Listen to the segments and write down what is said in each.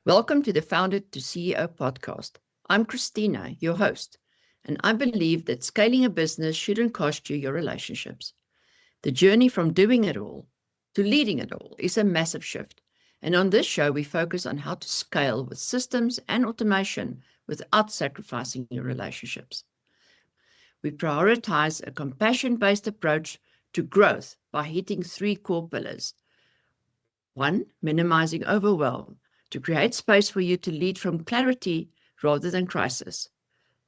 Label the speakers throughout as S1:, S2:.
S1: Welcome to the Founder to CEO podcast. I'm Christina, your host, and I believe that scaling a business shouldn't cost you your relationships. The journey from doing it all to leading it all is a massive shift. And on this show, we focus on how to scale with systems and automation without sacrificing your relationships. We prioritize a compassion-based approach to growth by hitting three core pillars. One, minimizing overwhelm to create space for you to lead from clarity rather than crisis.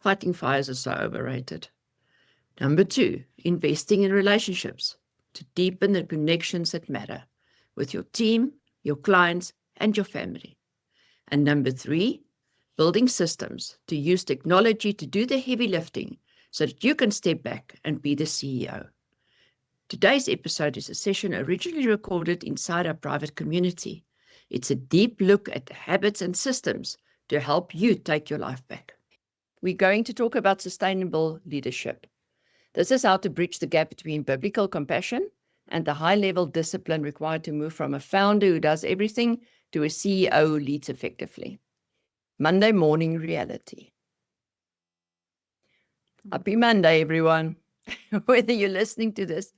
S1: Fighting fires is so overrated. Number two, investing in relationships to deepen the connections that matter with your team, your clients, and your family. And number three, building systems to use technology to do the heavy lifting so that you can step back and be the CEO. Today's episode is a session originally recorded inside our private community. It's a deep look at the habits and systems to help you take your life back. We're going to talk about sustainable leadership. This is how to bridge the gap between biblical compassion and the high-level discipline required to move from a founder who does everything to a CEO who leads effectively. Monday morning reality. Happy Monday, everyone. Whether you're listening to this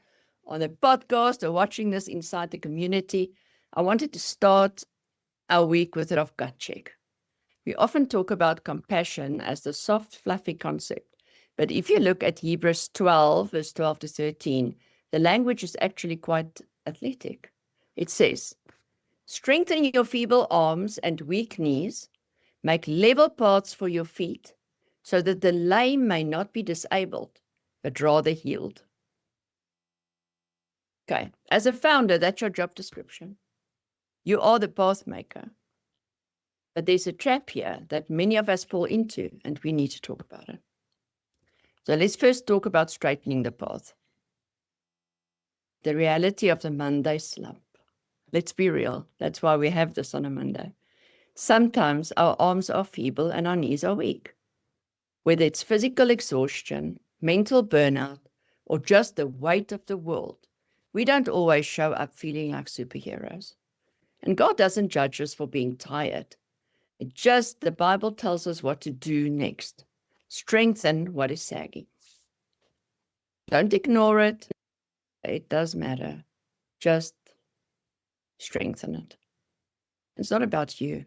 S1: on a podcast or watching this inside the community, I wanted to start our week with a rough gut check. We often talk about compassion as the soft, fluffy concept, but if you look at Hebrews 12, verse 12 to 13, the language is actually quite athletic. It says, strengthen your feeble arms and weak knees, make level paths for your feet, so that the lame may not be disabled, but rather healed. Okay, as a founder, that's your job description. You are the path maker. But there's a trap here that many of us fall into, and we need to talk about it. So let's first talk about straightening the path. The reality of the Monday slump. Let's be real. That's why we have this on a Monday. Sometimes our arms are feeble and our knees are weak. Whether it's physical exhaustion, mental burnout, or just the weight of the world, we don't always show up feeling like superheroes. And God doesn't judge us for being tired. The Bible tells us what to do next. Strengthen what is sagging. Don't ignore it. It does matter. Just strengthen it. It's not about you,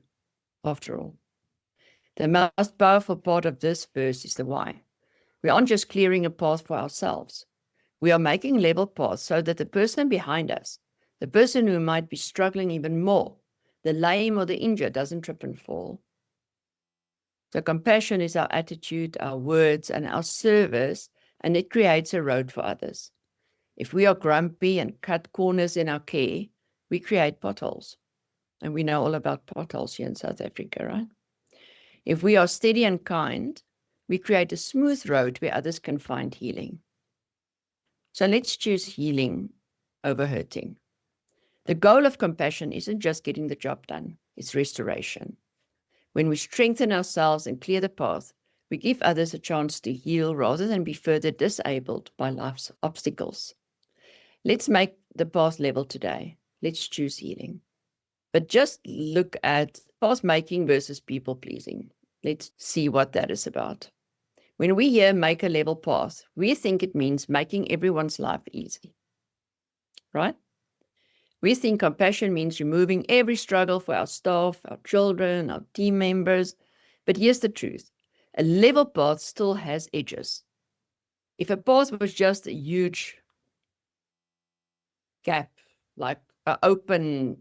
S1: after all. The most powerful part of this verse is the why. We aren't just clearing a path for ourselves. We are making level paths so that the person behind us, the person who might be struggling even more, the lame or the injured, doesn't trip and fall. So compassion is our attitude, our words, and our service, and it creates a road for others. If we are grumpy and cut corners in our care, we create potholes. And we know all about potholes here in South Africa, right? If we are steady and kind, we create a smooth road where others can find healing. So let's choose healing over hurting. The goal of compassion isn't just getting the job done, it's restoration. When we strengthen ourselves and clear the path, we give others a chance to heal rather than be further disabled by life's obstacles. Let's make the path level today. Let's choose healing. But just look at path making versus people pleasing. Let's see what that is about. When we hear make a level path, we think it means making everyone's life easy, right? We think compassion means removing every struggle for our staff, our children, our team members. But here's the truth. A level path still has edges. If a path was just a huge gap, like an open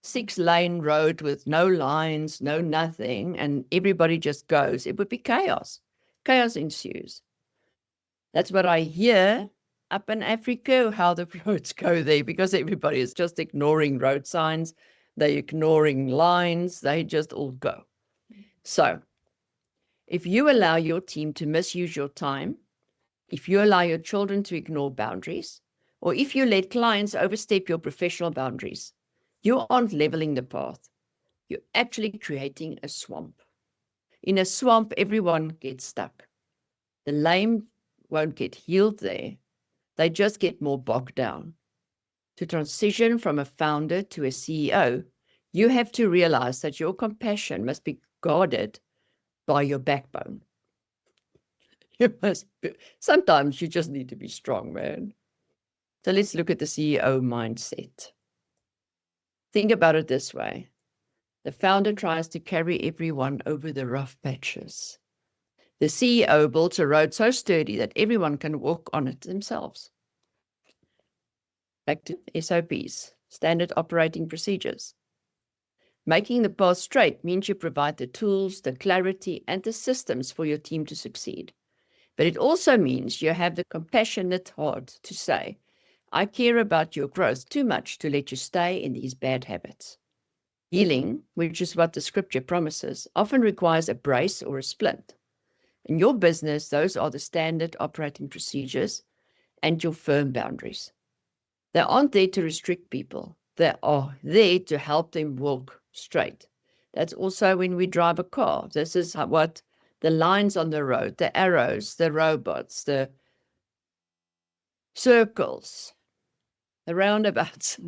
S1: 6-lane road with no lines, no nothing, and everybody just goes, it would be chaos. Chaos ensues. That's what I hear up in Africa, how the roads go there, because everybody is just ignoring road signs. They're ignoring lines. They just all go. So if you allow your team to misuse your time, if you allow your children to ignore boundaries, or if you let clients overstep your professional boundaries, you aren't leveling the path. You're actually creating a swamp. In a swamp, everyone gets stuck. The lame won't get healed there. They just get more bogged down. To transition from a founder to a CEO, You have to realize that your compassion must be guarded by your backbone. Sometimes you just need to be strong, man. So let's look at the CEO mindset. Think about it this way. The founder tries to carry everyone over the rough patches. The CEO builds a road so sturdy that everyone can walk on it themselves. Back to SOPs, standard operating procedures. Making the path straight means you provide the tools, the clarity, and the systems for your team to succeed. But it also means you have the compassionate heart to say, I care about your growth too much to let you stay in these bad habits. Healing, which is what the scripture promises, often requires a brace or a splint. In your business, those are the standard operating procedures and your firm boundaries. They aren't there to restrict people. They are there to help them walk straight. That's also when we drive a car. This is what the lines on the road, the arrows, the robots, the circles, the roundabouts.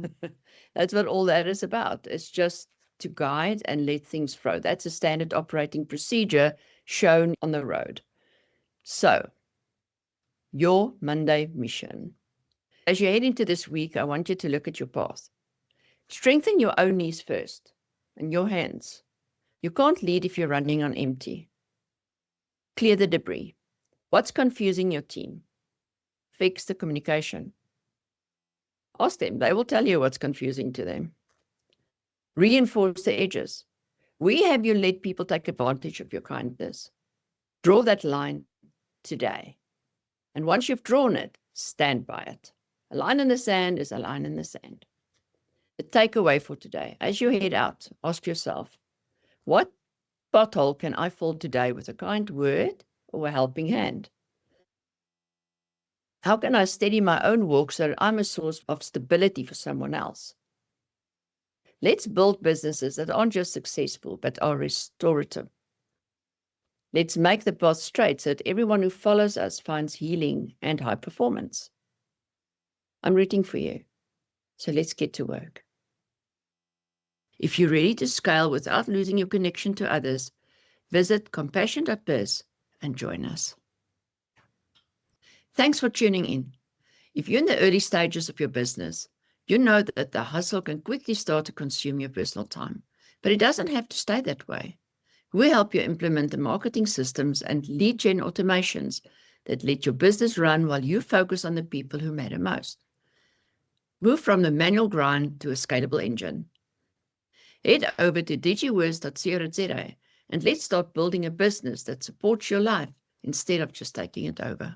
S1: That's what all that is about. It's just to guide and let things flow. That's a standard operating procedure shown on the road. So, your Monday mission. As you head into this week, I want you to look at your path. Strengthen your own knees first and your hands. You can't lead if you're running on empty. Clear the debris. What's confusing your team? Fix the communication. Ask them. They will tell you what's confusing to them. Reinforce the edges. We have you let people take advantage of your kindness. Draw that line today. And once you've drawn it, stand by it. A line in the sand is a line in the sand. The takeaway for today, as you head out, ask yourself, what pothole can I fill today with a kind word or a helping hand? How can I steady my own walk so that I'm a source of stability for someone else? Let's build businesses that aren't just successful, but are restorative. Let's make the path straight so that everyone who follows us finds healing and high performance. I'm rooting for you. So let's get to work. If you're ready to scale without losing your connection to others, visit compassion.biz and join us. Thanks for tuning in. If you're in the early stages of your business, you know that the hustle can quickly start to consume your personal time, but it doesn't have to stay that way. We help you implement the marketing systems and lead gen automations that let your business run while you focus on the people who matter most. Move from the manual grind to a scalable engine. Head over to digiwords.co.za and let's start building a business that supports your life instead of just taking it over.